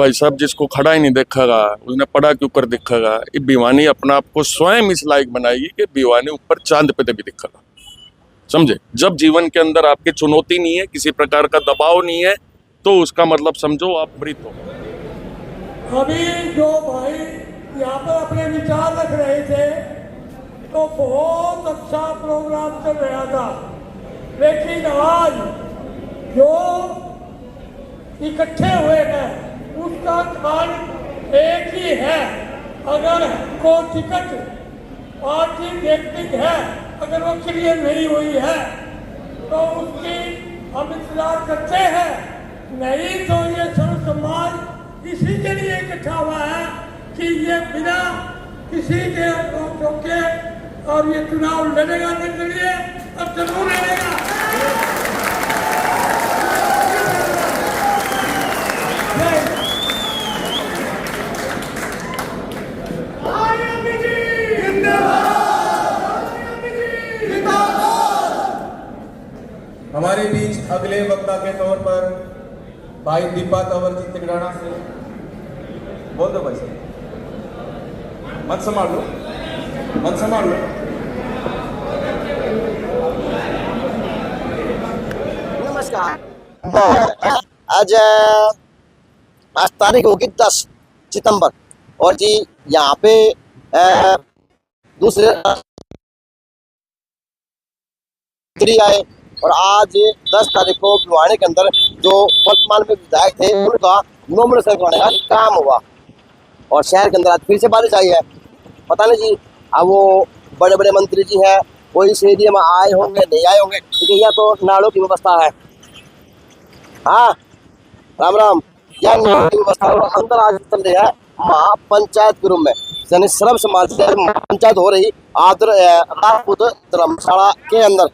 भाई साहब जिसको खड़ा ही नहीं देखेगा उसने पड़ा क्यों कर दिखेगा। ये भिवानी अपना आपको स्वयं इस लायक बनाएगी कि भिवानी ऊपर चांद पे भी दिखेगा। समझे, जब जीवन के अंदर आपकी चुनौती नहीं है, किसी प्रकार का दबाव नहीं है, तो उसका मतलब समझो आप मृत हो। अभी जो भाई यहाँ पर अपने विचार रख रहे थे तो बहुत अच्छा प्रोग्राम चल रहा था, लेकिन आज जो इकट्ठे हुए हैं उसका कारण एक ही है। अगर को टिकट पार्टी देखती है, अगर वो क्लियर नहीं हुई है तो उसकी हम इंतजार करते हैं। नहीं तो ये सर्व समाज इसी के लिए इकट्ठा हुआ है कि ये बिना किसी के रोके और ये चुनाव लड़ेगा के लिए और जरूर लड़ेगा। हमारे बीच अगले वक्ता के तौर पर भाई दीपा तंवर जी तिगड़ाना से बोल दो भाई साहब, मत संभाल लो, मत संभाल लो। नमस्कार। आज तारीख होगी 10 सितंबर और जी यहाँ पे दूसरे आए और आज 10 तारीख को भिवानी के अंदर जो वर्तमान में विधायक थे उनका नॉमिनेशन करवाने का काम हुआ और शहर के अंदर आज फिर से बारिश आई है। पता नहीं जी, अब वो बड़े बड़े मंत्री जी हैं वो इस एरिया में आए होंगे नहीं आए होंगे, क्योंकि यहाँ तो नालों की व्यवस्था है। हाँ राम राम, यह नालों की व्यवस्था अंदर आज चल रही है महापंचायत के रूप में, यानी सर्व समाज से पंचायत हो रही आदर राजपूत धर्मशाला के अंदर।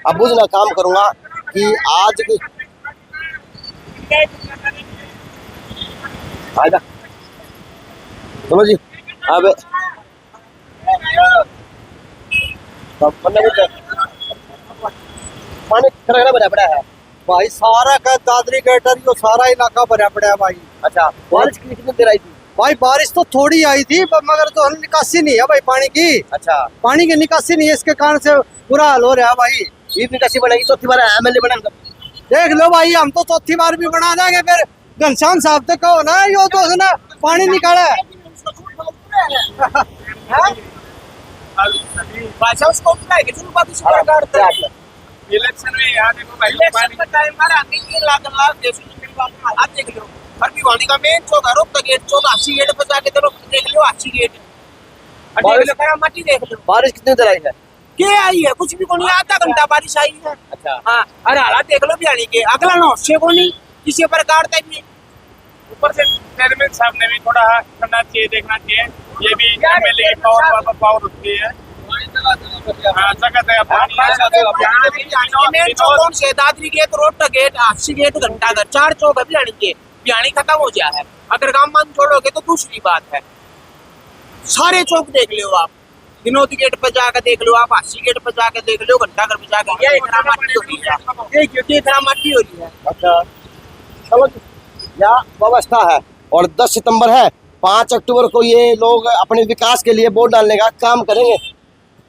अब बुझना काम करूंगा कि आज की फायदा चलो जी। अब पानी खड़ा भरा पड़ा है भाई, सारा का दादरी गेटर यो सारा इलाका भरा पड़ा है भाई। अच्छा, बारिश कितनी देर आई थी भाई? बारिश तो थोड़ी आई थी मगर तो निकासी नहीं है भाई पानी की। अच्छा, पानी की निकासी नहीं है, इसके कारण से बुरा हाल हो रहा है भाई। ये निकासी बनेगी, चौथी बार एमएलए बनेगा। देख लो भाई, हम तो चौथी बार भी बना देंगे। फिर घनश्याम साहब तो कहो ना, यो तो उसने पानी निकाला है। इलेक्शन में यहाँ देखो भाई, इलेक्शन का टाइम आ रहा है, 3 लाख देख लो। हर भिवानी का मेन चौक है, रोक गेट चौक, 80 गेट पर जाके देख लो, 80 गेट मट्टी देख लो। बारिश कितनी देर आई है? क्या आई है? कुछ भी को नहीं, आधा घंटा बारिश आई है। अच्छा, हाँ, अरे हालात देख लो भिवानी के, अगला नौसे को नहीं किसी प्रकार तक भी। ऊपर से चेयरमैन साहब ने भी थोड़ा करना चाहिए, देखना चाहिए, ये भी एमएलए की पावर होती है। Dadri gate, road gate, 80 gate, घंटा घर, 4 चौक है भिवानी के। भिवानी खत्म हो गया है, अगर गांव मान छोड़ोगे तो दूसरी बात है। सारे चौक देख लो आप, विनोद गेट पर जाकर देख लो आप, 80 गेट पर जाकर देख लो, घंटा घर पर जाकर, ये इतना मट्टी हो रही है, क्योंकि इतना मट्टी हो रही है। अच्छा चलो, यह व्यवस्था है और 10 सितंबर है, 5 अक्टूबर को ये लोग अपने विकास के लिए वोट डालने का काम करेंगे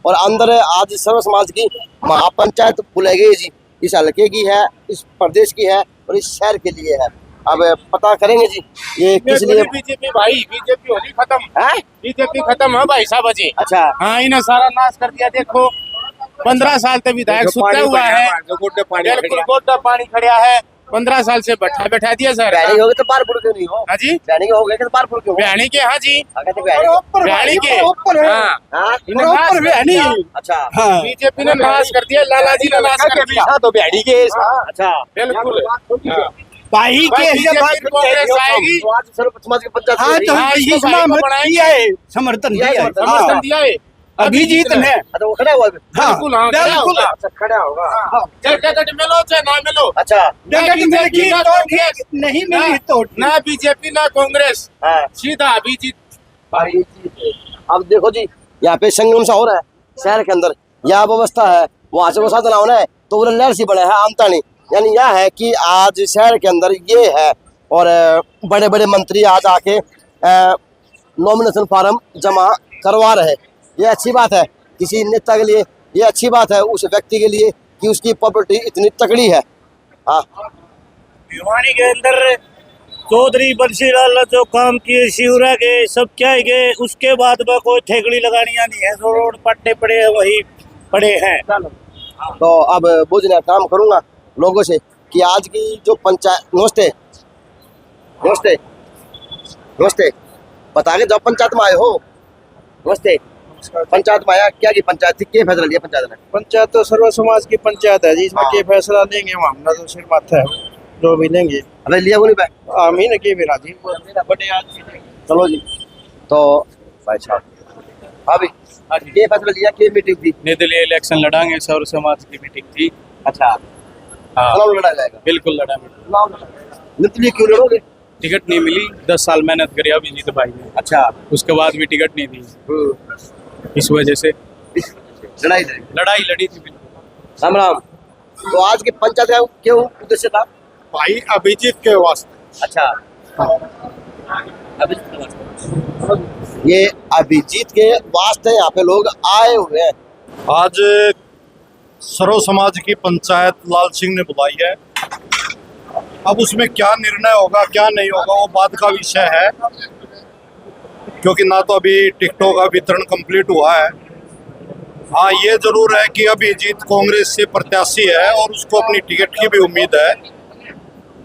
और अंदर आज सर्व समाज की महापंचायत बुलाई गई जी। इस हल्के की है, इस प्रदेश की है और इस शहर के लिए है। अब पता करेंगे जी ये किस लिए। बीजेपी भाई, बीजेपी होगी खत्म है, बीजेपी खत्म है भाई साहब जी। अच्छा, हाँ, इन्हें सारा नाश कर दिया। देखो 15 साल तक विधायक सुता हुआ है, गोड्डा पानी खड़ा है, 15 साल से बैठा दिया सर। भैनी हो गए तो बारपुर क्यों नहीं हो? हाँ जी, भैनी के हो गए तो बारपुर क्यों? भिवानी के, हाँ जी, भिवानी के, हाँ। अच्छा, बीजेपी ने नाश कर दिया, लाला जी ने नाश कर दिया, तो भैनी के। अच्छा, बिल्कुल भाई के कांग्रेस आएगी, सर्व समाज की पंचायत हाँ, तो समर्थन दिया है, अभी जीत ने। अच्छा, वो खड़ा हुआ है। हाँ, बिल्कुल अच्छा, खड़ा होगा। टिकट मिलो चाहे ना मिलो। अच्छा, नहीं मिली तो ना बीजेपी ना कांग्रेस, हाँ, सीधा अभिजीत। अब देखो जी, यहाँ पे संगम सा हो रहा है शहर के अंदर, यह व्यवस्था है। वहां से वो साधन आना है तो वो लहर सी बड़ा है आमतानी, यानी यह है कि आज शहर के अंदर ये है और बड़े बड़े मंत्री आज आके नॉमिनेशन फॉर्म जमा करवा रहे हैं। ये अच्छी बात है किसी नेता के लिए, ये अच्छी बात है उस व्यक्ति के लिए कि उसकी पॉपुलरिटी इतनी तगड़ी है। हाँ, भिवानी के अंदर चौधरी बंसीलाल जो काम किए शिवरा के सब क्या है के उसके बाद में कोई ठेकड़ी लगानियां नहीं है, जो रोड पट्टे पड़े हैं वही पड़े हैं। तो अब बुझने काम करूंगा लोगों से कि आज की जो पंचायत, नमस्ते नमस्ते नमस्ते, बता के जब पंचायत में आए हो, नमस्ते, पंचायत में आया क्या की पंचायत थी, क्या फैसला लिया पंचायत ने? पंचायत तो सर्व समाज की पंचायत है जी, इसमें क्या फैसला लेंगे वो हमने तो सिर माथा है जो भी लेंगे। अरे लिया बोली भाई, हम ही ने के भी राजी बड़े आदमी। चलो जी। तो भाई साहब अभी ये फैसला लिया, क्या मीटिंग थी? निर्दलीय इलेक्शन लड़ांगे, सर्व समाज की मीटिंग थी। अच्छा, हाँ चुनाव लड़ा जाएगा? बिल्कुल लड़ा। निर्दलीय क्यों लड़ोगे? टिकट नहीं मिली, 10 साल मेहनत करी अभिजीत भाई ने, अच्छा, उसके बाद भी टिकट नहीं दी, इस वजह से लड़ाई लड़ी थी। बिल्कुल। राम राम। तो आज की पंचायत का क्यों उद्देश्य था? भाई अभिजीत के वास्ते। अच्छा, अभिजीत के वास्ते, ये अभिजीत के वास्ते यहाँ पे लोग आए हुए हैं। आज सर्व समाज की पंचायत लाल सिंह ने बुलाई है। अब उसमें क्या निर्णय होगा क्या नहीं होगा वो बाद का विषय है, क्योंकि ना तो अभी टिकटों का वितरण कंप्लीट हुआ है। हाँ, ये जरूर है कि अभिजीत कांग्रेस से प्रत्याशी है और उसको अपनी टिकट की भी उम्मीद है,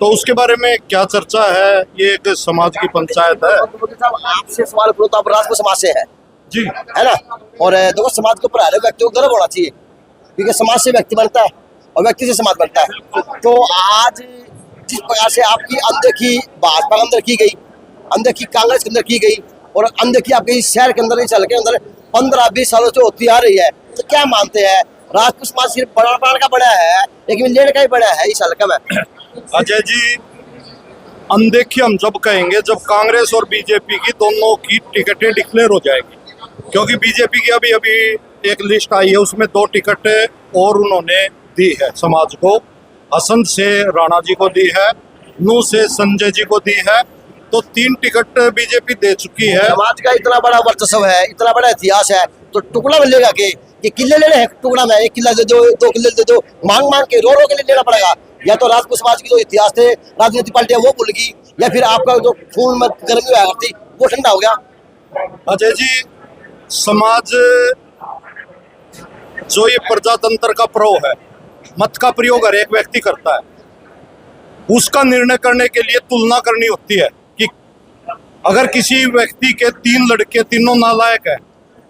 तो उसके बारे में क्या चर्चा है, ये एक समाज की पंचायत है। आपसे सवाल करो तो आप राजपूत समाज से है जी, है ना? और देखो समाज के ऊपर हर व्यक्ति को गर्व होना चाहिए, क्योंकि समाज से व्यक्ति बनता है और व्यक्ति से समाज बनता है। तो आज जिस प्रकार से आपकी अनदेखी भाजपा के अंदर की गई, अनदेखी कांग्रेस के अंदर की गई और अनदेखी आपके इस शहर के अंदर, इस शहर के अंदर 15-20 सालों से होती आ रही है, तो क्या मानते हैं? राजपूत समाज सिर्फ बड़ा का बड़ा है, लेकिन लेने का ही बड़ा है इस हल्के में। अजय जी, अनदेखी हम जब कहेंगे जब कांग्रेस और बीजेपी की दोनों की टिकटें डिक्लेयर हो जाएगी, क्योंकि बीजेपी की अभी एक लिस्ट आई है, उसमें 2 टिकटें और उन्होंने दी है समाज को। हसन से राणा जी को दी है, नू से संजय जी को दी है, तो 3 टिकट बीजेपी दे चुकी है। समाज का इतना बड़ा वर्चस्व है, इतना बड़ा इतिहास है, तो टुकड़ा मिलेगा कि ये किले लेने हैं टुकड़ा में, 1 किला दे दो, 2 किले दे दो, मांग के रो के लिए लेना पड़ेगा। या तो राजपूत समाज की जो इतिहास थे, राजनीतिक पार्टियां वो भूल गई, या फिर आपका जो खून में गर्मी हुआ करती वो ठंडा हो गया। अजय जी, समाज जो ये प्रजातंत्र का पर्व है, मत का प्रयोग हर एक व्यक्ति करता है, उसका निर्णय करने के लिए तुलना करनी होती है कि अगर किसी व्यक्ति के 3 लड़के तीनों नालायक है,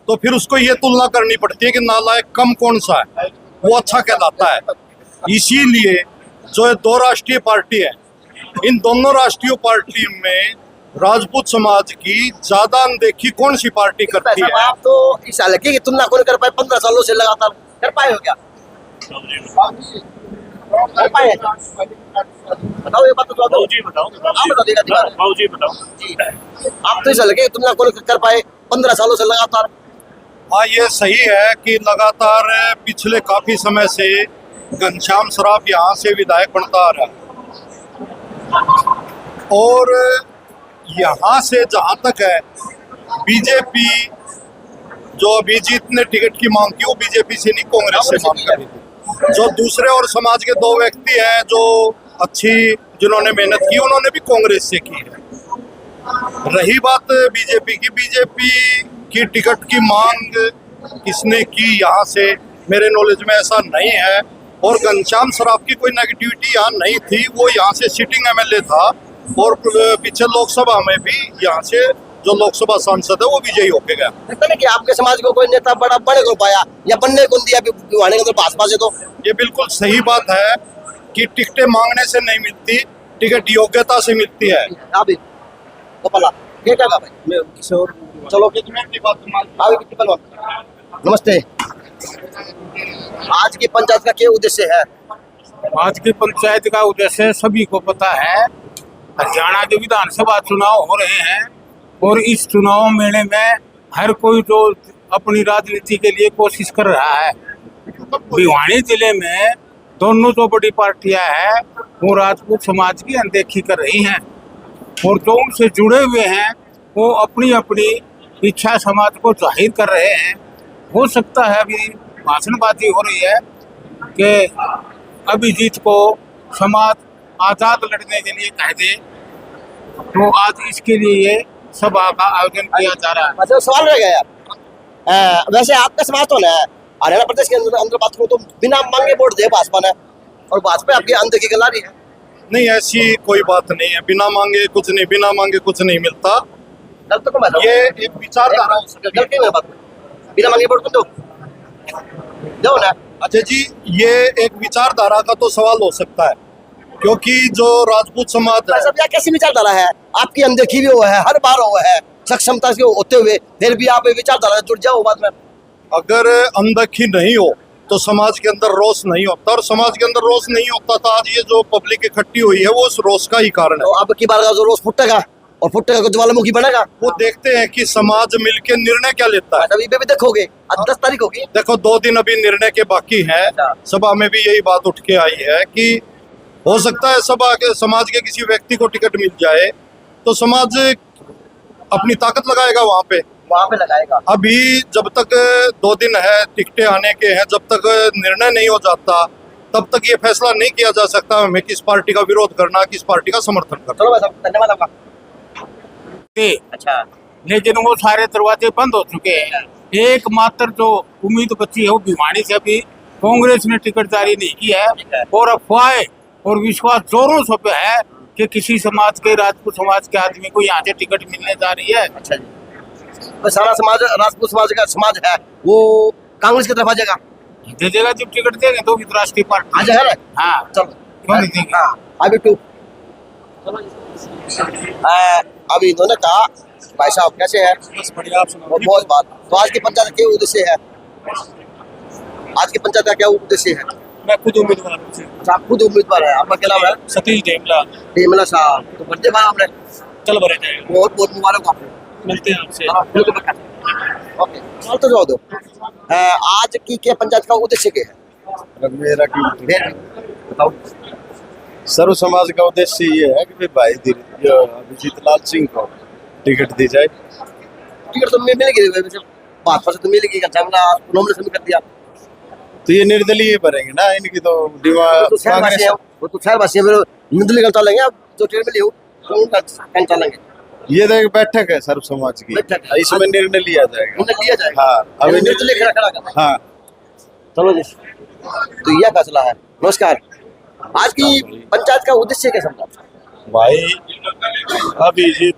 तो फिर उसको ये तुलना करनी पड़ती है कि नालायक कम कौन सा है, वो अच्छा कहलाता है। इसीलिए जो ये 2 राष्ट्रीय पार्टी है, इन दोनों राष्ट्रीय पार्टी में राजपूत समाज की ज्यादा अनदेखी कौन सी पार्टी करती है? आप तो इस हल्के की तुलना कौन कर पाए? 15 सालों से लगातार कर पाए हो क्या? कर पाए? बताओ ये बात तो बताओ जी, बताओ आप बताओ जी, बताओ। आप तो इस हल्के की तुलना कौन कर पाए 15 सालों से लगातार? हाँ, ये सही है कि लगातार पिछले काफी समय से घनश्याम सराफ यहाँ से विधायक बनता आ रहा है, और यहाँ से जहाँ तक है बीजेपी, जो अभिजीत ने टिकट की मांग की वो बीजेपी से नहीं कांग्रेस से मांग कर रही थी। जो दूसरे और समाज के 2 व्यक्ति हैं जो अच्छी जिन्होंने मेहनत की, उन्होंने भी कांग्रेस से की है। रही बात बीजेपी की टिकट की मांग किसने की यहाँ से, मेरे नॉलेज में ऐसा नहीं है। और घनश्याम सराफ की कोई नेगेटिविटी यहाँ नहीं थी, वो यहाँ से सिटिंग एमएलए था और पीछे लोकसभा में भी यहाँ से जो लोकसभा सांसद है वो विजयी होके गया। लगता है कि आपके समाज को कोई नेता बड़ा बड़े को पाया या बनने को दिया भिवानी के अंदर भाजपा से? तो ये बिल्कुल सही बात है कि टिकटें मांगने से नहीं मिलती, टिकट योग्यता से मिलती है। अभी तो पला क्या क्या भाई किशोर, चलो नमस्ते। आज की पंचायत का क्या उद्देश्य है? आज की पंचायत का उद्देश्य सभी को पता है। हरियाणा के विधानसभा चुनाव हो रहे हैं और इस चुनाव मेले में हर कोई जो अपनी राजनीति के लिए कोशिश कर रहा है। भिवानी जिले में दोनों जो बड़ी पार्टियां हैं वो राजपूत समाज की अनदेखी कर रही हैं और जो उनसे जुड़े हुए हैं वो अपनी अपनी इच्छा समाज को जाहिर कर रहे हैं। हो सकता है अभी भाषणबाजी हो रही है कि अभिजीत को समाज आज़ाद लड़ने के लिए कह दे, तो आज इसके लिए सभा का आयोजन किया जा रहा है। अच्छा, सवाल रह गया यार। वैसे आपका समाज तो है हरियाणा प्रदेश के अंदर बात करूँ तो बिना मांगे वोट दे भाजपा ने, और भाजपा आपके अंदर की गला रही है। नहीं, ऐसी कोई बात नहीं है। बिना मांगे कुछ नहीं, बिना मांगे कुछ नहीं मिलता। गलत तो मैं ये एक विचारधारा हो सकती है। गलती में बात बिना मांगे वोट दो दो ना। अच्छा जी, ये एक विचारधारा का तो सवाल हो सकता है, क्योंकि जो राजपूत समाज है, सब क्या कैसी विचारधारा है आपकी? अनदेखी भी हुआ है, हर बार हुआ है, सक्षमता से होते हुए फिर भी आप विचारधारा जुड़ जाओ बाद में। अगर अनदेखी नहीं हो तो समाज के अंदर रोष नहीं होता, और समाज के अंदर रोष नहीं होता तो आज ये जो पब्लिक इकट्ठी हुई है वो उस रोष का ही कारण तो है। अब की बार का जो रोज फुटेगा और फुटेगा तो ज्वालामुखी बनेगा। वो देखते हैं कि समाज मिलके निर्णय क्या लेता है। अभी भी देखोगे आज 10 तारीख होगी। देखो, 2 दिन अभी निर्णय के बाकी हैं। सभा में भी यही बात उठ के आई है कि हो सकता है सभा के समाज के किसी व्यक्ति को टिकट मिल जाए तो समाज अपनी ताकत लगाएगा वहां पे लगाएगा। अभी जब तक 2 दिन है टिकटें आने के हैं, जब तक निर्णय नहीं हो जाता तब तक ये फैसला नहीं किया जा सकता हमें किस पार्टी का विरोध करना, किस पार्टी का समर्थन करना। चलो भाई साहब, धन्यवाद आपका। अच्छा, लेकिन वो सारे दरवाजे बंद हो चुके हैं। एकमात्र जो उम्मीद बची है वो भिवानी से अभी कांग्रेस ने टिकट जारी नहीं किया है, और अफवाह और विश्वास जोरों से पे है कि किसी समाज के, राजपूत समाज के आदमी को यहाँ से टिकट मिलने जा रही है। अच्छा जी, तो सारा समाज राजपूत समाज का समाज है वो कांग्रेस की तरफ आ जाएगा। दे देगा, जब टिकट देंगे तो भी राष्ट्रीय आ पार्टी। जाएगा ना। हाँ, चलो क्यों नहीं देंगे? अभी टू अभी इन्होंने कहा भाई साहब कैसे है? बढ़िया, आप सुनाओ। बहुत बात। तो आज की पंचायत क्या उद्देश्य है? आज की पंचायत का क्या उद्देश्य है? मैं खुद उम्मीदवार हूँ से। अच्छा, आप खुद उम्मीदवार है, आपका क्या नाम है? सतीश डेमला। डेमला साहब, तो बर्थडे माना आपने? चल भरे जाएगा, बहुत बहुत मुबारक हो आपको। मिलते हैं आपसे। ओके, चल तो जाओ दो। आज की क्या पंचायत का उद्देश्य क्या है? मेरा फिर बताओ। सर्व समाज का उद्देश्य ये है कि भाई अभिजीत लाल सिंह को टिकट दी जाए। टिकट तो मिलेगी वैसे, भाजपा से तो मिलेगी। अच्छा, नॉमिनेशन भी कर दिया तो ये निर्दलीय भरेंगे ना, इनकी तो वो तो शहरवासी है, वो तो शहरवासी है, फिर निर्दलीय का चलेंगे। अब जो टिकट मिली हो तो उनका कैंप चलेंगे। ये तो एक बैठक है सर्व समाज की, बैठक है। इसमें निर्णय लिया जाएगा। निर्णय लिया जाएगा। हाँ, अभी निर्दलीय खड़ा करना है। हाँ, चलो जी, तो यह फैसला है। नमस्कार, आज की पंचायत का उद्देश्य क्या समझा? भाई अभिजीत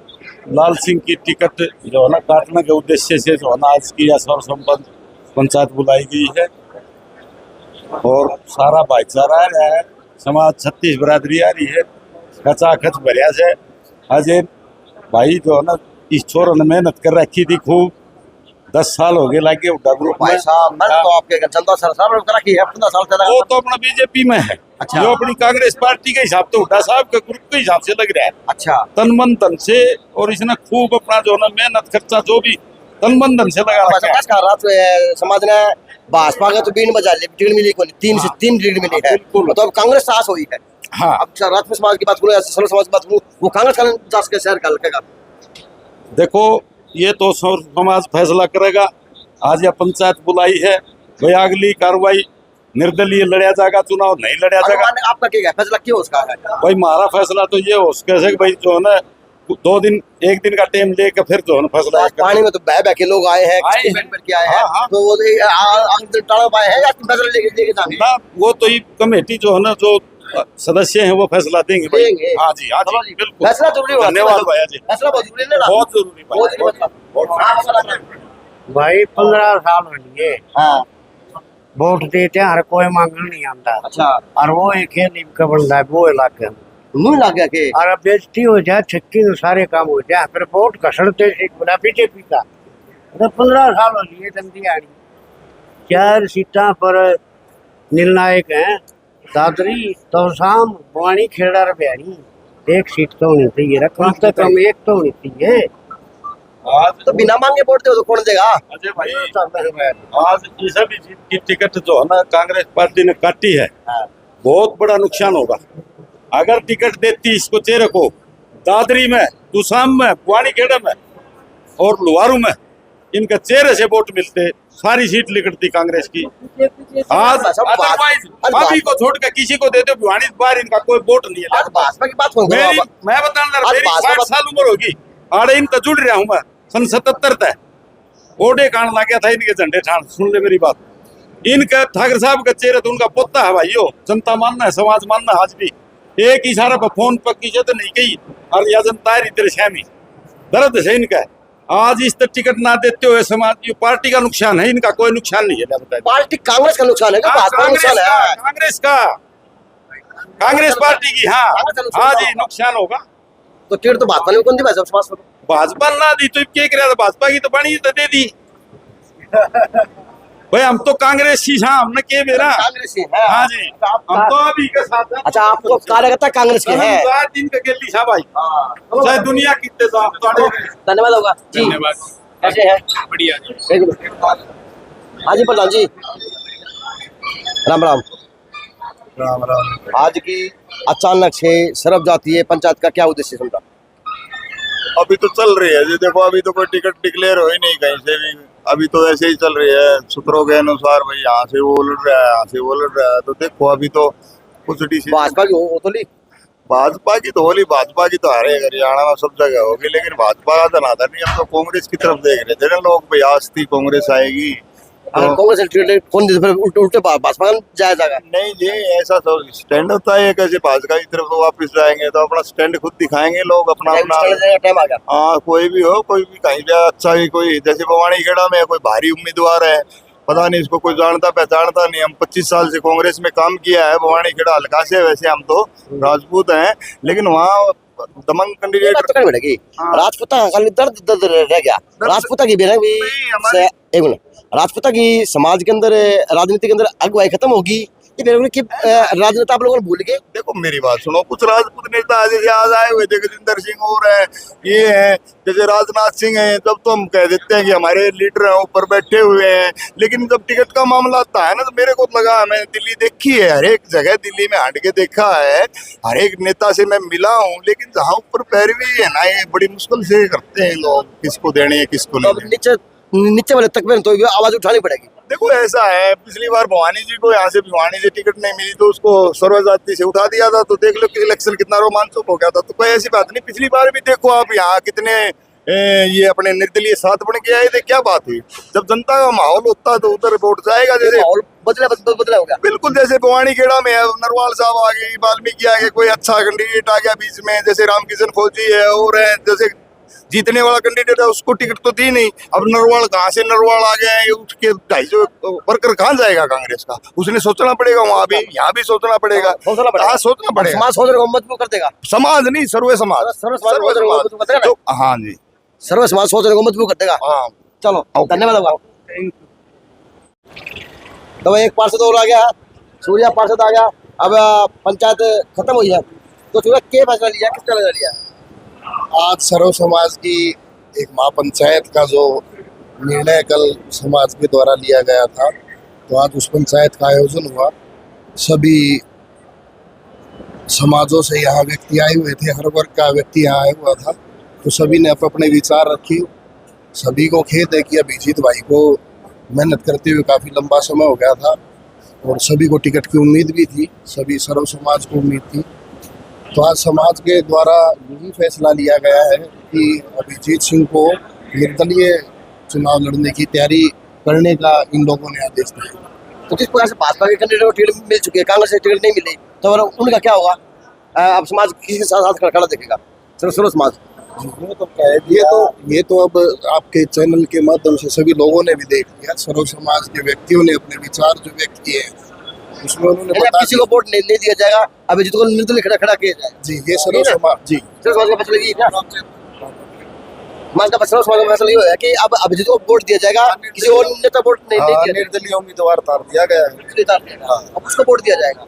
लाल सिंह की टिकट जो है ना काटने के उद्देश्य से जो है ना आज की सर्व संपन्न पंचायत बुलाई गई है, और सारा भाईचारा आ रहा है, समाज 36 बिरादरी आ रही है, खचाखच भरिया से। आज भाई जो है ना इस छोर ने मेहनत कर रखी थी खूब, 10 साल हो गए लागे उड्डा ग्रुप में। भाई साहब, मैं तो आपके जनता सरकार कर रखी है 15 साल से। वो तो अपना बीजेपी में है। अच्छा। जो अपनी कांग्रेस पार्टी के हिसाब से हुड्डा साहब के ग्रुप के हिसाब से लग रहा है। अच्छा, तन मन धन से, और इसने खूब अपना जो ना मेहनत खर्चा जो भी तन मन धन से लगा रखा है। रात समाज ने भाजपा का तो बीन बजा ली, टिकट मिली को 3 से 3 टिकट मिली है, तो अब कांग्रेस सास हुई है। हाँ, अब राजपूत समाज की बात करूँ या सर्व समाज की बात करूँ, वो कांग्रेस का जा के शहर का लगेगा। देखो ये तो सर्व समाज फैसला करेगा। आज यह पंचायत बुलाई है, वही अगली कार्रवाई निर्दलीय लड़ा जाएगा, चुनाव नहीं लड़ा जाएगा। आपका क्या है फैसला, क्यों उसका है? भाई हमारा फैसला तो ये हो कैसे भाई जो है ना 2 दिन 1 दिन का टाइम लेकर फिर जो है ना फैसला। पानी में तो बह बह के लोग आए हैं, आए हैं। के आए हैं, हाँ, हाँ। तो वो टाड़ा पाए हैं या फैसला लेके जाएंगे? ना वो तो ये कमेटी जो है ना जो सदस्य हैं वो फैसला देंगे भाई। देंगे। हाँ जी, हाँ जी, बिल्कुल। फैसला जरूरी होगा। धन्यवाद भैया जी, फैसला बहुत जरूरी है ना, बहुत जरूरी भाई। बहुत जरूरी फैसला। भाई 15 साल हो लिए हाँ, वोट देते हैं, हर कोई मांगने नहीं आता। अच्छा, और वो एक है नीम का बंदा है वो इलाके में, मुंह लग गया के और अब बेइज्जती हो जाए, छक्की तो सारे काम हो जाए, फिर वोट घसड़ते बोला बीजेपी का। तो 15 साल हो लिए दंदी आड़ी, 4 सीटा पर निर्णायक हैं, दादरी तोसाम बुआनी खेड़ा बिहारी। 1 सीट तो होनी चाहिए, कम से कम 1 तो होनी चाहिए। आज तो बिना मांगे वोट दे तो कौन देगा? अजय भाई आज इस अभिजीत की टिकट जो है ना कांग्रेस पार्टी ने काटी है, बहुत बड़ा नुकसान होगा। अगर टिकट देती इसको चेहरे को दादरी में, दुसाम में, बुआनीखेड़ा में और लुहारू में इनके चेहरे से वोट मिलते, सारी सीट निकलती कांग्रेस की। आज अदरवाइज अभी को छोड़ के किसी को देते भिवानी बार इनका कोई वोट नहीं है। आज भाजपा की बात होगी मेरी मैं बताना आज मेरी भाजपा 60 साल उम्र होगी, आड़े इनका जुड़ रहा हूँ मैं सन 77 तक। ओडे कांड लग गया था इनके झंडे ठाण, सुन ले मेरी बात। इनका ठाकर साहब का चेहरा तो उनका पोता है भाइयों, जनता मानना है, समाज मानना है। आज भी एक इशारा पर फोन पर की तो नहीं गई और या जनता तेरे शामी दर्द है इनका। आज इस तक टिकट ना देते हुए समाज की पार्टी का नुकसान है, इनका कोई नुकसान नहीं है। पार्टी कांग्रेस का नुकसान है, भाजपा का नुकसान है। कांग्रेस का, कांग्रेस पार्टी की, हाँ हाँ जी नुकसान होगा। तो टिकट तो भाजपा ने कौन दी भाजपा भाजपा ना दी तो क्या करे, भाजपा की तो बनी तो दे दी भाई। हम तो कांग्रेस ही हमने के मेरा कांग्रेस ही है। हाँ जी, हम तो अभी के साथ हैं। अच्छा, आपको कार्यकर्ता कांग्रेस के हैं? 4 दिन के गेली था भाई, चाहे दुनिया कितने तो आप तो धन्यवाद होगा जी। धन्यवाद। कैसे है? बढ़िया। हाँ जी प्रधान जी, राम राम। राम राम। आज की अचानक से सर्व जातीय पंचायत का क्या उद्देश्य समझा? अभी तो चल रही है जी, देखो अभी तो कोई टिकट डिक्लेयर हो ही नहीं कहीं से भी, अभी तो ऐसे ही चल रही है सूत्रों के अनुसार। भाई यहाँ से वो लड़ रहा है, यहाँ से वो लड़ रहा है, तो देखो अभी तो कुछ डिसीजन भाजपा की हो तो ली, भाजपा की तो होली, भाजपा की तो हरे हरियाणा में सब जगह होगी, लेकिन भाजपा का धनाधर नहीं। हम तो कांग्रेस की तरफ देख रहे थे ना लोग, भाई आज थी कांग्रेस आएगी अगर कांग्रेस ने टिकट कौन दे, फिर उल्टे भाजपा का जाया जाएगा। नहीं जी, ऐसा तो स्टैंड होता है कैसे भाजपा की तरफ वापस जाएंगे, तो अपना स्टैंड खुद दिखाएंगे लोग अपना अपना। टाइम आ गया। हाँ कोई भी हो, कोई भी कहीं भी अच्छा ही, कोई जैसे भवानीखेड़ा में कोई भारी उम्मीदवार है, पता नहीं इसको कोई जानता पहचानता नहीं। हम 25 साल से कांग्रेस में काम किया है भवानीखेड़ा हल्का से, वैसे हम तो राजपूत हैं, लेकिन वहाँ दमंग कैंडिडेट मिलेगी। राजपूता खाली दर्द दर्द रह गया। राजपूता की एक मिनट, राजपूता की समाज के अंदर, राजनीति के अंदर अगुवाई खत्म होगी, कि राजनेता आप लोगों ने भूल गए। देखो मेरी बात सुनो, कुछ राजपूत नेता जैसे आज आए हुए थे, गजेंद्र सिंह और है, ये है, जैसे राजनाथ सिंह है, तब तो हम कह देते हैं कि हमारे लीडर हैं ऊपर बैठे हुए हैं, लेकिन जब टिकट का मामला आता है ना, तो मेरे को लगा, मैंने दिल्ली देखी है, हर एक जगह दिल्ली में हट के देखा है, हर एक नेता से मैं मिला हूँ, लेकिन जहाँ ऊपर पैरवी है ना, ये बड़ी मुश्किल से करते हैं लोग, किसको देनी है किसको नहीं। नीचे वाले तक में तो आवाज उठानी पड़ेगी। देखो ऐसा है, पिछली बार भवानी जी को यहाँ से भिवानी से टिकट नहीं मिली तो उसको सर्वजाति से उठा दिया था, तो देख लो कि इलेक्शन कितना रोमांचक हो गया था। तो कोई ऐसी बात नहीं, पिछली बार भी देखो आप यहाँ कितने ये अपने निर्दलीय साथ बन के आए थे, क्या बात हुई। जब जनता का माहौल होता है तो उधर वोट जाएगा। जैसे माहौल बदला हो गया, बिल्कुल जैसे भवानीखेड़ा में नरवाल साहब आ गए, वाल्मीकि आ गए, कोई अच्छा कैंडिडेट आ गया बीच में, जैसे रामकिशन फौजी है और है, जैसे जीतने वाला कैंडिडेट है उसको टिकट तो दी नहीं। अब नरवाल कहाँ से नरवाल आ गया है, उठ के 250 वर्कर कहाँ जाएगा कांग्रेस का, उसने सोचना पड़ेगा, वहाँ भी यहाँ भी सोचना पड़ेगा, सोचना पड़ेगा। समाज सोच को मजबूत कर देगा, समाज नहीं सर्वे समाज, हाँ जी, सर्व समाज सोचने को मजबूत कर देगा। हाँ चलो धन्यवाद। तो एक पार्षद और आ गया, सूर्या पार्षद आ गया। अब पंचायत खत्म हुई है, तो सूर्या क्या फैसला लिया, किस तरह लिया? आज सर्व समाज की एक महापंचायत का जो निर्णय कल समाज के द्वारा लिया गया था, तो आज उस पंचायत का आयोजन हुआ। सभी समाजों से यहाँ व्यक्ति आए हुए थे, हर वर्ग का व्यक्ति यहाँ आया हुआ था, तो सभी ने अपने विचार रखे। सभी को खेद है कि अभिजीत भाई को मेहनत करते हुए काफ़ी लंबा समय हो गया था और सभी को टिकट की उम्मीद भी थी, सभी सर्व समाज को उम्मीद थी। तो आज समाज के द्वारा यही फैसला लिया गया है कि अभिजीत सिंह को निर्दलीय चुनाव लड़ने की तैयारी करने का इन लोगों ने आदेश दिया। तो किस प्रकार से भाजपा के कैंडिडेट को टिकट मिल चुकी है, कांग्रेस से टिकट नहीं मिली, तो उनका क्या होगा? अब समाज किसके साथ खड़ा देखेगा? सर्व समाज। ये तो अब आपके चैनल के माध्यम से सभी लोगों ने भी देख लिया। सर्व समाज के व्यक्तियों ने अपने विचार जो व्यक्त किए हैं उसमें उन्होंने किसी को वोट नहीं दिया जाएगा, अभिजीत को निर्दलीय खड़ा किया जाएगा। जी, ये सर्व समाज, जी सर्व समाज का फैसला ये क्या? सर्व समाज का फैसला ये है कि अब अभिजीत को वोट दिया जाएगा, किसी और नेता वोट नहीं दिया, निर्दलीय उम्मीदवार तार दिया गया है, अब उसको वोट दिया जाएगा,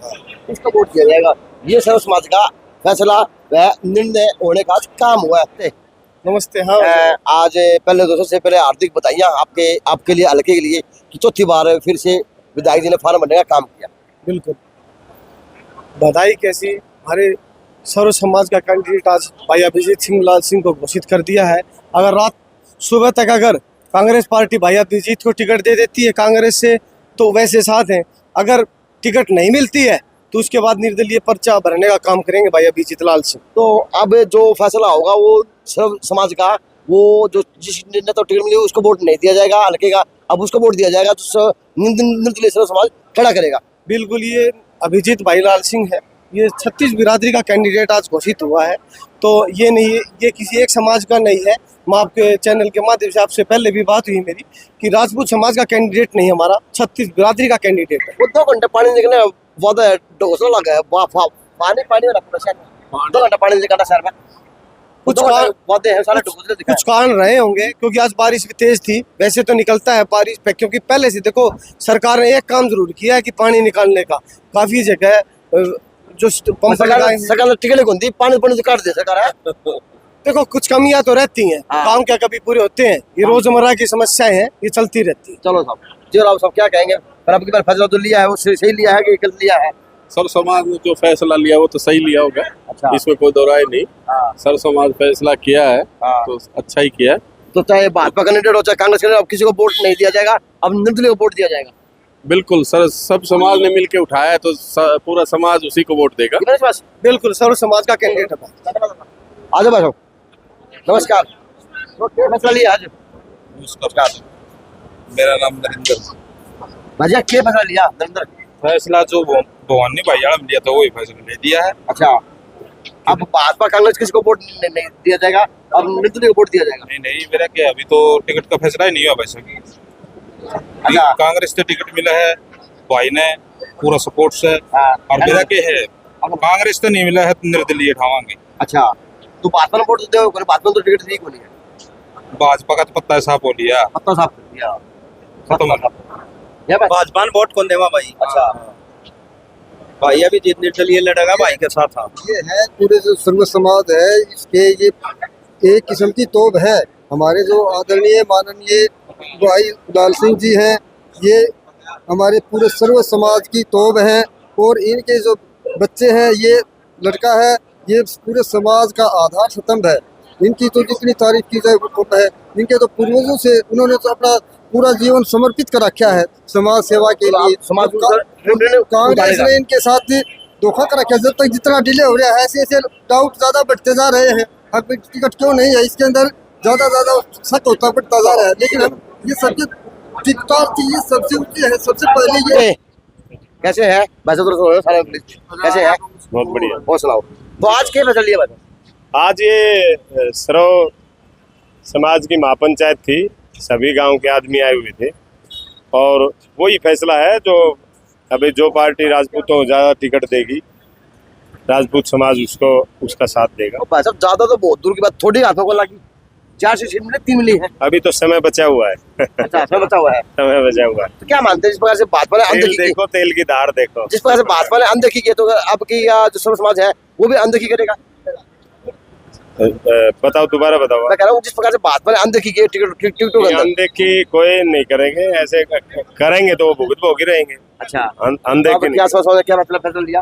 उसको वोट दिया जाएगा। ये सर्व समाज का फैसला वह निर्णय होने का काम हुआ है। नमस्ते। हाँ, आज पहले दोस्तों से पहले हार्दिक बधाइयाँ आपके लिए, हल्के के लिए, कि चौथी बार फिर से विधायक जी ने फार्म भरने का काम किया। बिल्कुल, बधाई कैसी, हमारे सर्व समाज का कैंडिडेट आज भाई अभिजीत सिंह लाल सिंह को घोषित कर दिया है। अगर रात सुबह तक अगर कांग्रेस पार्टी भाई अभिजीत को टिकट दे देती है कांग्रेस से तो वैसे साथ हैं, अगर टिकट नहीं मिलती है तो उसके बाद निर्दलीय पर्चा भरने का काम करेंगे भाई अभिजीत लाल सिंह। तो अब जो फैसला होगा वो सर्व समाज का, वो जो जिस नेता तो टिकट मिली उसको वोट नहीं दिया जाएगा हल्के का, अब उसको वोट दिया जाएगा तो निर्दलीय सर्व समाज खड़ा करेगा। बिल्कुल, ये अभिजीत भाई लाल सिंह है, ये 36 बिरादरी का कैंडिडेट आज घोषित हुआ है। तो ये नहीं, ये किसी एक समाज का नहीं है। मैं आपके चैनल के माध्यम से आपसे पहले भी बात हुई मेरी कि राजपूत समाज का कैंडिडेट नहीं, हमारा 36 बिरादरी का कैंडिडेट है। वो 2 घंटे पानी निकलने वादा है, ढोसला लगा है, पानी वाला पूरा शहर में 2 घंटा पानी निकलता शहर में। कुछ वादे हैं सारे ढोसले दिखाए। कुछ कारण रहे होंगे क्योंकि आज बारिश भी तेज थी, वैसे तो निकलता है बारिश पे, क्योंकि पहले से देखो सरकार ने एक काम जरूर किया है कि पानी निकालने का काफी जगह जो पंप लगाए सरकार टिकट नहीं पानी से काट दे सरकार है। देखो कुछ कमियां तो रहती हैं, काम क्या कभी पूरे होते हैं, ये रोजमर्रा की समस्याएं हैं, ये चलती रहती है। चलो साहब जी, राव साहब क्या कहेंगे? पर अब की बार फैसला तो लिया है, वो सही लिया है कि गलत लिया है? सर्व समाज ने जो फैसला लिया वो तो सही लिया होगा। अच्छा। इसमें कोई दो राय नहीं। सर्व समाज फैसला किया है तो अच्छा ही किया। तो चाहे भाजपा कैंडिडेट हो चाहे कांग्रेस कैंडिडेट, अब किसी को वोट नहीं दिया जाएगा, अब निर्दलीय को वोट दिया जाएगा। बिल्कुल सर, सब समाज ने मिलकर उठाया है तो पूरा समाज उसी को वोट देगा। बिल्कुल सर्व समाज का कैंडिडेट है। आज भाई साहब नमस्कार, तो क्या फैसला लिया आज? नमस्कार, मेरा नाम नरेंद्र। भैया क्या फैसला लिया नरेंद्र? फैसला जो भवानी भाईयाड़ा में लिया था वही फैसला ले दिया है। अच्छा, अब भाजपा कांग्रेस किसी को वोट नहीं दिया जाएगा, अब निर्दलीय को वोट दिया जाएगा? नहीं, मेरा क्या अभी तो टिकट का फैसला ही नहीं हुआ वैसे भी। अच्छा। कांग्रेस से टिकट मिला है, भाई ने पूरा सपोर्ट से। और मेरा क्या है, कांग्रेस तो नहीं मिला है तो निर्दलीय उठावांगे। अच्छा, तो भाजपा ने वोट दे, भाजपा तो टिकट नहीं बोली है। भाजपा का तो पत्ता साफ हो लिया, पत्ता साफ कर दिया, खत्म। भाजपा ने वोट कौन देवा भाई? अच्छा, भाई अभी जीत निर्दलीय लड़ेगा भाई के साथ। ये है पूरे जो सर्व समाज है, इसके ये एक किस्म की तोब है। हमारे जो आदरणीय माननीय भाई लाल सिंह जी हैं, ये हमारे पूरे सर्व समाज की तोब है। और इनके जो बच्चे हैं, ये लड़का है, ये पूरे समाज का आधार स्तंभ है। इनकी तो जितनी तारीफ की जाए वो कम है। इनके तो पूर्वजों से उन्होंने तो अपना पूरा जीवन समर्पित कर रखा है समाज सेवा के लिए। कांग्रेस ने इनके साथ धोखा कर रखा है। जब तक जितना डिले हो रहा है, ऐसे ऐसे डाउट ज्यादा बढ़ते जा रहे हैं। अब टिकट क्यों नहीं है, इसके अंदर ज्यादा शक होता बढ़ता जा रहा है। लेकिन हम ये सबसे टिकटॉक की ये सबसे ऊंची है, सबसे पहले ये। कैसे है वैसे तो सारे कैसे है? बहुत बढ़िया। और सुनाओ, तो आज क्या फैसला लिया भाई? आज ये सर्व समाज की महापंचायत थी, सभी गांव के आदमी आए हुए थे और वही फैसला है जो अभी जो पार्टी राजपूतों को ज़्यादा टिकट देगी, राजपूत समाज उसका साथ देगा। तो भाई साहब ज्यादा तो बहुत दूर की बात, थोड़ी हाथों को लगी 4 सीट मिले, 3 मिली है। अभी तो समय बचा हुआ है। अच्छा, समय बचा हुआ है। समय बचा हुआ है। तो क्या मानते हैं जिस प्रकार से भाजपा ने अनदेखी की, देखो तेल की धार देखो, जिस प्रकार से भाजपा ने अनदेखी की, तो अब की जो सर्व समाज है वो भी अनदेखी करेगा? बताओ, दोबारा बताओ। मैं कह रहा हूँ जिस प्रकार से भाजपा ने अनदेखी की टिकटों के अंदर, अनदेखी कोई नहीं करेंगे, ऐसे करेंगे तो वो भुगत भोगी रहेंगे। अच्छा, अनदेखी क्या समझ क्या मतलब फैसला लिया?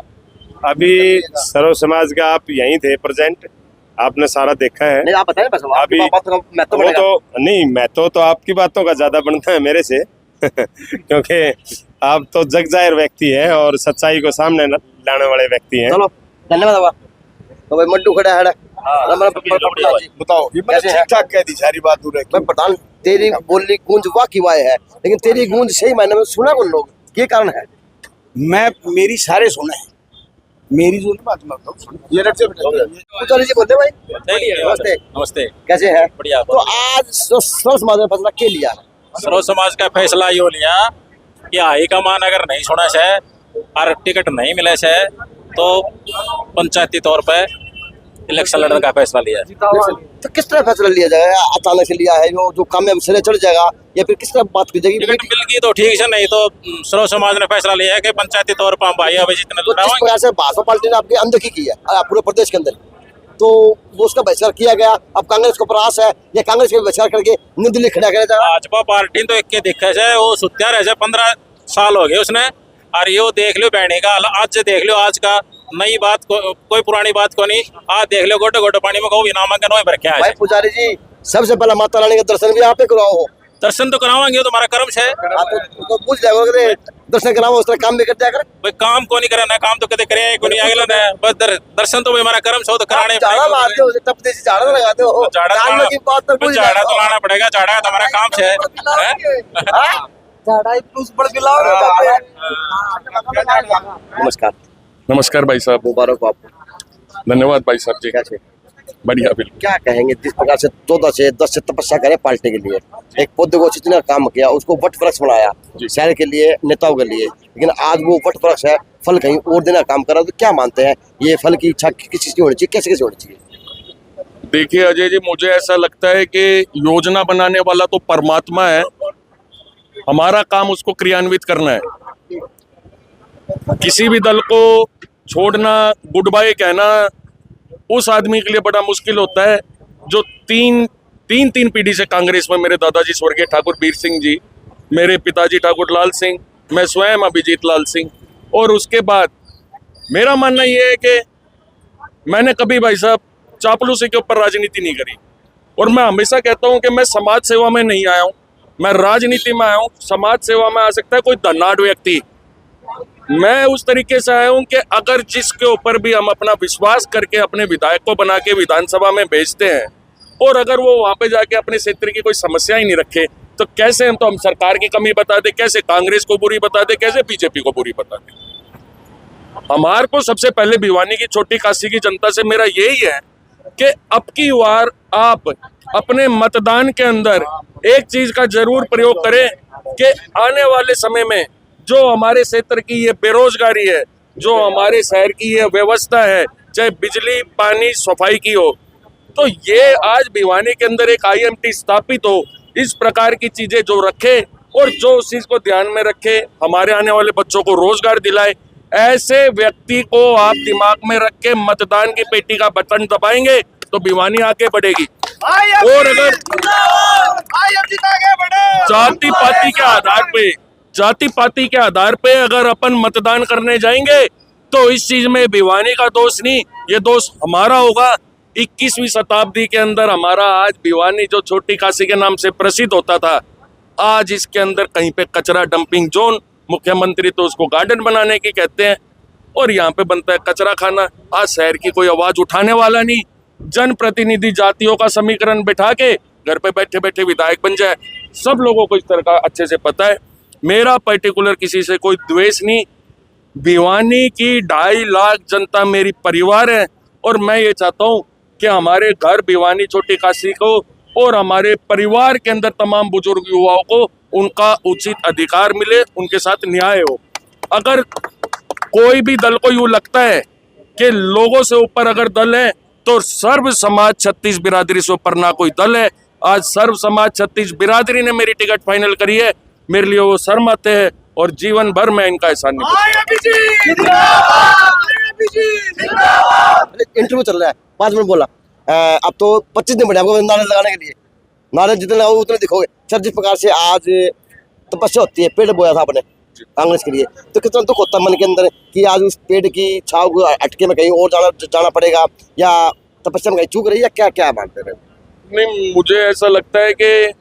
अभी सर्व समाज का आप यहीं थे प्रेजेंट, आपने सारा देखा है। नहीं, आप बताएं बस, अभी मैं तो नहीं, मैं तो आपकी बातों का ज्यादा बनता है मेरे से क्योंकि आप तो जग जाहिर व्यक्ति है और सच्चाई को सामने लाने वाले व्यक्ति हैं। चलो धन्यवाद। तो भाई मड्डू खड़ा है, बताओ, ठीक ठाक कह दी, सारी बात दूर है। मैं प्रधान, तेरी बोली गूंज वाकई वाय है, लेकिन तेरी गूंज सही मायने में सुना कौन लोग, ये कारण है? मेरी सारे सुने हैं, मेरी जो बात मानता हूँ। ये जी बोलते भाई, नमस्ते। नमस्ते, कैसे है? बढ़िया। तो आज सर्व समाज ने फैसला क्या लिया? सर्व समाज का फैसला यो लिया कि हाईकमान अगर नहीं सुना है और टिकट नहीं मिले है तो पंचायती तौर पे इलेक्शन लड़ने का फैसला लिया है। तो किस तरह फैसला लिया जाएगा? अचानक से लिया है जो काम में सिरे चढ़ जाएगा, या फिर किस तरह बात की जाएगी? टिकट मिल गई तो ठीक है, नहीं तो सर्व समाज ने फैसला लिया है कि पंचायती तौर पर हम भाई अभिजीत ने तो जिस प्रकार से भाजपा पार्टी ने आपकी अनदेखी की है पूरे प्रदेश के अंदर, तो वो उसका बहिष्कार किया गया। अब कांग्रेस को प्रयास है या कांग्रेस के बहिष्कार करके निर्दलीय खड़ा किया जाएगा? भाजपा पार्टी तो एक देखे है, वो सुत्या रहे 15 साल हो गए उसने, और यो देख लो बहने का आज देख लो आज का नई बात को कोई पुरानी बात को नहीं। आज देख लो गोटे गोटे पानी में कहो नामांकन हो भर क्या भाई है। पुजारी जी सबसे पहला माता रानी का दर्शन भी आप ही कराओ हो। दर्शन तो करावाएंगे, वो तुम्हारा कर्म है। आप तो पूछ जाओ अगर दर्शन कराओ उस तरह काम भी कर दिया कर। भाई काम को नहीं कराना, काम तो कदे करे को नहीं आगे ना, बस दर्शन तो भाई हमारा कर्म से, वो तो कराने झाड़ा मारते हो, तब देसी झाड़ा लगाते हो। झाड़ा की बात तो पूछ झाड़ा तो लाना पड़ेगा, झाड़ा तो हमारा काम है। झाड़ा प्लस बढ़ के लाओ। नमस्कार। नमस्कार भाई साहब। मुबारक हो आपको। धन्यवाद भाई साहब जी। कैसे बढ़िया बिल्कुल। क्या कहेंगे जिस प्रकार से 14 से 10 से तपस्या करे पार्टी के लिए, एक पौधे को जितना काम किया उसको वट वृक्ष बनाया शहर के लिए, नेताओं के लिए, लेकिन आज वो वट वृक्ष है, फल कहीं और देना काम कर रहा है। तो क्या मानते हैं ये फल की इच्छा किस चीज की होनी चाहिए, कैसे कैसे होनी चाहिए? देखिए अजय जी, मुझे ऐसा लगता है कि योजना बनाने वाला तो परमात्मा है, हमारा काम उसको क्रियान्वित करना है। किसी भी दल को छोड़ना, गुड बाय कहना उस आदमी के लिए बड़ा मुश्किल होता है जो तीन पीढ़ी से कांग्रेस में, मेरे दादाजी स्वर्गीय ठाकुर वीर सिंह जी, मेरे पिताजी ठाकुर लाल सिंह, मैं स्वयं अभिजीत लाल सिंह, और उसके बाद मेरा मानना ये है कि मैंने कभी भाई साहब चापलूसी के ऊपर राजनीति नहीं करी। और मैं हमेशा कहता हूं कि मैं समाज सेवा में नहीं आया हूं, मैं राजनीति में आया हूं। समाज सेवा में आ सकता है कोई धनाढ़ व्यक्ति, मैं उस तरीके से आया हूं कि अगर जिसके ऊपर भी हम अपना विश्वास करके अपने विधायक को बना के विधानसभा में भेजते हैं और अगर वो वहां पे जाके अपने क्षेत्र की कोई समस्या ही नहीं रखे तो कैसे हम सरकार की कमी बता दे, कैसे कांग्रेस को बुरी बता दे, कैसे बीजेपी को बुरी बता दे। हमारे को सबसे पहले भिवानी की छोटी काशी की जनता से मेरा यही है कि अब की बार आप अपने मतदान के अंदर एक चीज का जरूर प्रयोग करें कि आने वाले समय में जो हमारे क्षेत्र की ये बेरोजगारी है, जो हमारे शहर की ये व्यवस्था है, चाहे बिजली पानी सफाई की हो, तो ये आज भिवानी के अंदर एक IMT स्थापित हो, इस प्रकार की चीजें जो रखे और जो उस चीज को ध्यान में रखे, हमारे आने वाले बच्चों को रोजगार दिलाए, ऐसे व्यक्ति को आप दिमाग में रख के मतदान की पेटी का बटन दबाएंगे तो भिवानी आगे बढ़ेगी। और अगर जाति पाति के आधार पे अगर अपन मतदान करने जाएंगे तो इस चीज में भिवानी का दोष नहीं, ये दोष हमारा होगा। 21वीं शताब्दी के अंदर हमारा आज भिवानी जो छोटी काशी के नाम से प्रसिद्ध होता था, आज इसके अंदर कहीं पे कचरा डंपिंग जोन, मुख्यमंत्री तो उसको गार्डन बनाने की कहते हैं और यहाँ पे बनता है कचरा खाना। आज शहर की कोई आवाज उठाने वाला नहीं, जनप्रतिनिधि जातियों का समीकरण बिठा के घर पे बैठे बैठे विधायक बन जाए। सब लोगों को इस तरह का अच्छे से पता है। मेरा पर्टिकुलर किसी से कोई द्वेष नहीं। भिवानी की 2.5 लाख जनता मेरी परिवार है और मैं ये चाहता हूँ कि हमारे घर भिवानी छोटी काशी को और हमारे परिवार के अंदर तमाम बुजुर्ग युवाओं को उनका उचित अधिकार मिले, उनके साथ न्याय हो। अगर कोई भी दल को यूँ लगता है कि लोगों से ऊपर अगर दल है तो सर्व समाज 36 बिरादरी से ऊपर ना कोई दल है। आज सर्व समाज 36 बिरादरी ने मेरी टिकट फाइनल करी है, मेरे लिए वो शर्म आते हैं और जीवन भर मैं इनका एहसान नहीं। इंटरव्यू चल रहा है, 5 मिनट बोला। अब तो 25 दिन बढ़े आपको नारे लगाने के लिए, नारे जितने लगाओ उतने दिखोगे। सर जिस प्रकार से आज तपस्या होती है, पेड़ बोया था आपने कांग्रेस के लिए, तो कितना दुख होता है मन के अंदर कि आज उस पेड़ की छाव को अटके में कहीं और जाना पड़ेगा या तपस्या में कहीं चूक रही है, क्या क्या मानते हैं? नहीं, मुझे ऐसा लगता है कि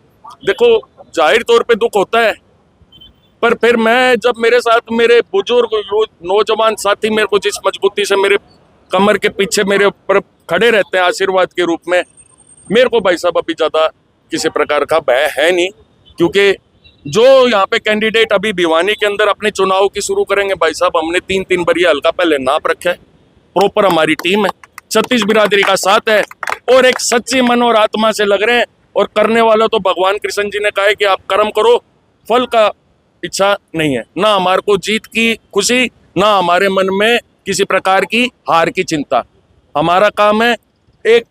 देखो जाहिर तौर पे दुख होता है, पर फिर मैं जब मेरे साथ मेरे बुजुर्ग नौजवान साथी मेरे को जिस मजबूती से मेरे कमर के पीछे मेरे ऊपर खड़े रहते हैं आशीर्वाद के रूप में, मेरे को भाई साहब अभी ज़्यादा किसी प्रकार का भय है नहीं। क्योंकि जो यहाँ पे कैंडिडेट अभी भिवानी के अंदर अपने चुनाव की शुरू करेंगे भाई साहब, हमने 3-3 बरिया हल्का पहले नाप रखा है, प्रॉपर हमारी टीम है, 36 बिरादरी का साथ है और एक सच्ची मन और आत्मा से लग रहे हैं। और करने वाला तो भगवान कृष्ण जी ने कहा है कि आप कर्म करो, फल का इच्छा नहीं है, ना हमारे को जीत की खुशी, ना हमारे मन में किसी प्रकार की हार की चिंता। हमारा काम है एक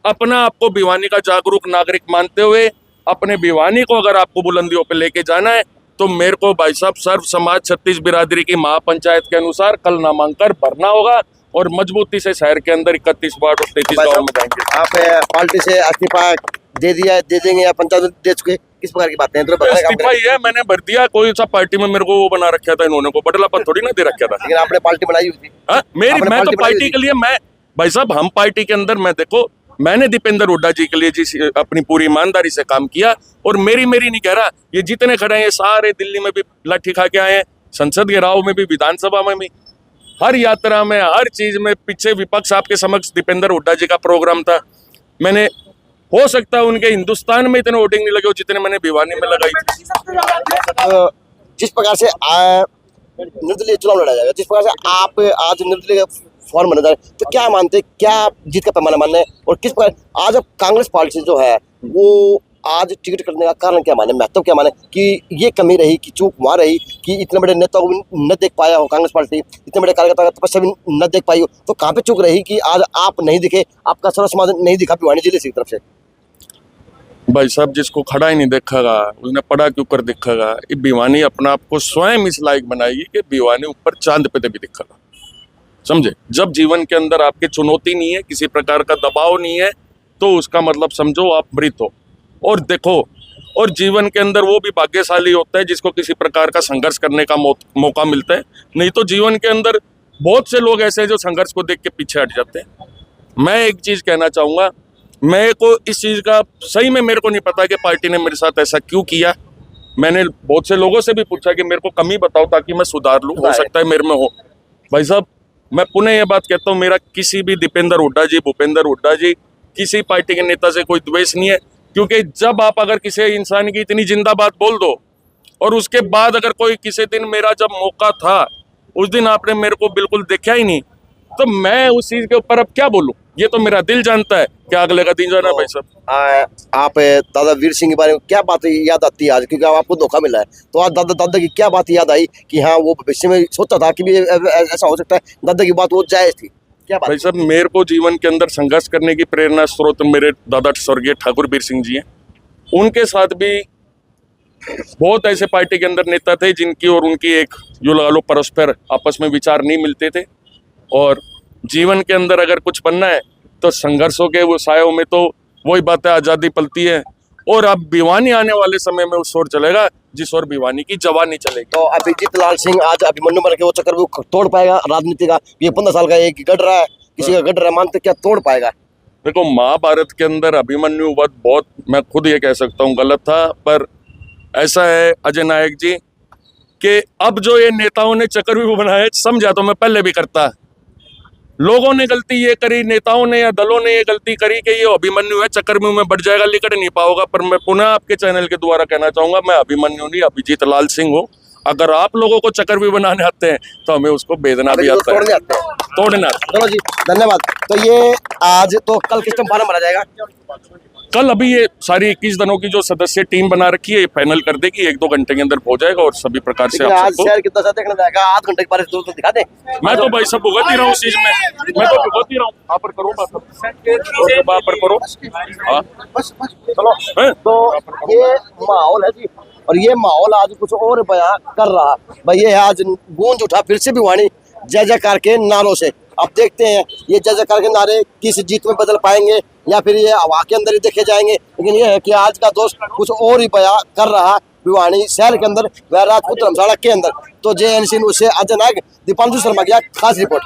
अपना आपको भिवानी का जागरूक नागरिक मानते हुए अपने भिवानी को अगर आपको बुलंदियों पे लेके जाना है तो मेरे को भाई साहब सर्व समाज 36 बिरादरी की महापंचायत के अनुसार कल नामांकन भरना होगा और मजबूती से शहर के अंदर 31 वार्ड और 33 गाँव में जाएंगे। आप पार्टी से इस्तीफा दे दिया है, दे देंगे या पंचायत में दे चुके, किस प्रकार की बातें हैं? तो बताने का इस्तीफा ही है, मैंने भर दिया। कोई सा पार्टी में मेरे को वो बना रखा था इन्होंने, को बदलापन थोड़ी ना दे रखा था। लेकिन आपने पार्टी बनाई हुई थी। हाँ, मैं तो पार्टी पार्टी के लिए, मैं भाई साहब हम पार्टी के अंदर, मैं देखो मैंने दीपेंद्र हुड्डा जी के लिए जिस अपनी पूरी ईमानदारी से काम किया, और मेरी नहीं कह रहा, ये जितने खड़े हैं ये सारे दिल्ली में भी लाठी खा के आए हैं, संसद के राव में भी, विधानसभा में भी, हर यात्रा में, हर चीज में। पीछे विपक्ष आपके समक्ष दीपेंद्र हुड्डा जी का प्रोग्राम था, मैंने, हो सकता है उनके हिंदुस्तान में इतने वोटिंग नहीं लगे हो जितने मैंने भिवानी में लगाई थी। जिस प्रकार से निर्दलीय चुनाव लड़ा जाएगा, जिस प्रकार से आप आज निर्दलीय फॉर्म बना जा रहे, तो क्या मानते हैं, क्या जीत का पैमाना मानना है, और किस प्रकार आज अब कांग्रेस पार्टी जो है वो आज टिकट करने का कारण क्या माने, महत्व क्या माने, कि ये कमी रही, कि चूक वहाँ रही कि इतने बड़े नेता को न देख पाया हो कांग्रेस पार्टी, इतने बड़े कार्यकर्ता का तपस्या भी न देख पाई हो, तो कहाँ पे चूक रही कि आज आप नहीं दिखे, आपका सर्व समाज नहीं दिखा भिवानी जिले की तरफ से? भाई साहब, जिसको खड़ा ही नहीं देखेगा उसने पड़ा क्यों कर दिखेगा। ये भिवानी अपना आपको स्वयं इस लायक बनाएगी कि भिवानी ऊपर चांद पे भी दिखेगा, समझे। जब जीवन के अंदर आपकी चुनौती नहीं है, किसी प्रकार का दबाव नहीं है, तो उसका मतलब समझो आप मृत हो। और देखो, और जीवन के अंदर वो भी भाग्यशाली होता है जिसको किसी प्रकार का संघर्ष करने का मौका मिलता है, नहीं तो जीवन के अंदर बहुत से लोग ऐसे हैं जो संघर्ष को देख के पीछे हट जाते हैं। मैं एक चीज कहना चाहूंगा, मेरे को इस चीज का सही में मेरे को नहीं पता कि पार्टी ने मेरे साथ ऐसा क्यों किया। मैंने बहुत से लोगों से भी पूछा कि मेरे को कमी बताओ ताकि मैं सुधार लूं, हो सकता है मेरे में हो। भाई साहब, मैं पुनः ये बात कहता हूँ, मेरा किसी भी दीपेंद्र हुड्डा जी, भूपेंद्र हुड्डा जी, किसी पार्टी के नेता से कोई द्वेष नहीं है, क्योंकि जब आप अगर किसी इंसान की इतनी जिंदा बात बोल दो, और उसके बाद अगर कोई किसी दिन, मेरा जब मौका था उस दिन आपने मेरे को बिल्कुल देखा ही नहीं, तो मैं उस चीज के ऊपर अब क्या बोलूं। ये तो मेरा दिल जानता है क्या अगले का दिन जाना। भाई साहब, आप दादा वीर सिंह के बारे में क्या बात याद आती है आज, क्योंकि आपको धोखा मिला है, तो आज दादा की क्या बात याद आई कि हाँ वो भविष्य में सोचा था कि भी ऐसा हो सकता है, दादा की बात वो जायज थी, क्या बात? भाई साहब, मेरे को जीवन के अंदर संघर्ष करने की प्रेरणा स्रोत मेरे दादा स्वर्गीय ठाकुर वीर सिंह जी हैं। उनके साथ भी बहुत ऐसे पार्टी के अंदर नेता थे जिनकी और उनकी एक जो लगा लो परस्पर आपस में विचार नहीं मिलते थे, और जीवन के अंदर अगर कुछ बनना है तो संघर्षों के वो सायों में तो वही बातें आज़ादी पलती है। और अब भिवानी आने वाले समय में उस ओर चलेगा जिस ओर भिवानी की जवानी चलेगी। तो अभिजीत लाल सिंह आज अभिमन्यु बन के वो चक्कर वो तोड़ पाएगा राजनीति का? ये 15 साल का एक गढ़ रहा है, किसी का गढ़ रहा है, मानते क्या तोड़ पाएगा? देखो, महाभारत के अंदर अभिमन्यु वध बहुत, मैं खुद ये कह सकता हूँ, गलत था। पर ऐसा है अजय नायक जी कि अब जो ये नेताओं ने चक्रव्यूह बनाया, समझा तो मैं पहले भी करता, लोगों ने गलती ये करी, नेताओं ने या दलों ने ये गलती करी कि ये अभिमन्यु है, चक्रव्यूह में बढ़ जाएगा, लिकड़ नहीं पाओगा। पर मैं पुनः आपके चैनल के द्वारा कहना चाहूंगा, मैं अभिमन्यु नहीं, अभिजीत लाल सिंह हूँ। अगर आप लोगों को चक्रव्यूह बनाने आते हैं तो हमें उसको भेदना भी आता है, तोड़ना। चलो जी, धन्यवाद। तो ये आज तो कल किस टाइम फार्म भरा जाएगा? कल अभी ये सारी 21 दिनों की जो सदस्य टीम बना रखी है, ये फाइनल कर देगी, 1-2 घंटे के अंदर हो जाएगा, और सभी प्रकार से आप आज शहर कितना सा देखना जाएगा, आध घंटे के बारे में तो दिखा दे। मैं तो भाई सब भुगत ही रहा हूँ उस चीज में, मैं तो भुगत ही रहा हूँ। वहाँ पर करो बात, वहाँ पर करो। चलो, तो ये माहौल है जी, और ये माहौल आज कुछ और बयां कर रहा भाई। ये आज गूंज उठा फिर से भिवानी जय जयकार के नारों से। अब देखते हैं ये जय जयकार के नारे किस जीत में बदल पाएंगे या फिर ये हवा के अंदर ही देखे जाएंगे। लेकिन ये है कि आज का दोस्त कुछ और ही बयां कर रहा भिवानी शहर के अंदर व राजपूत धर्मशाला के अंदर। तो JNC न्यूज़ से अजय नायक, दीपांशु शर्मा की खास रिपोर्ट।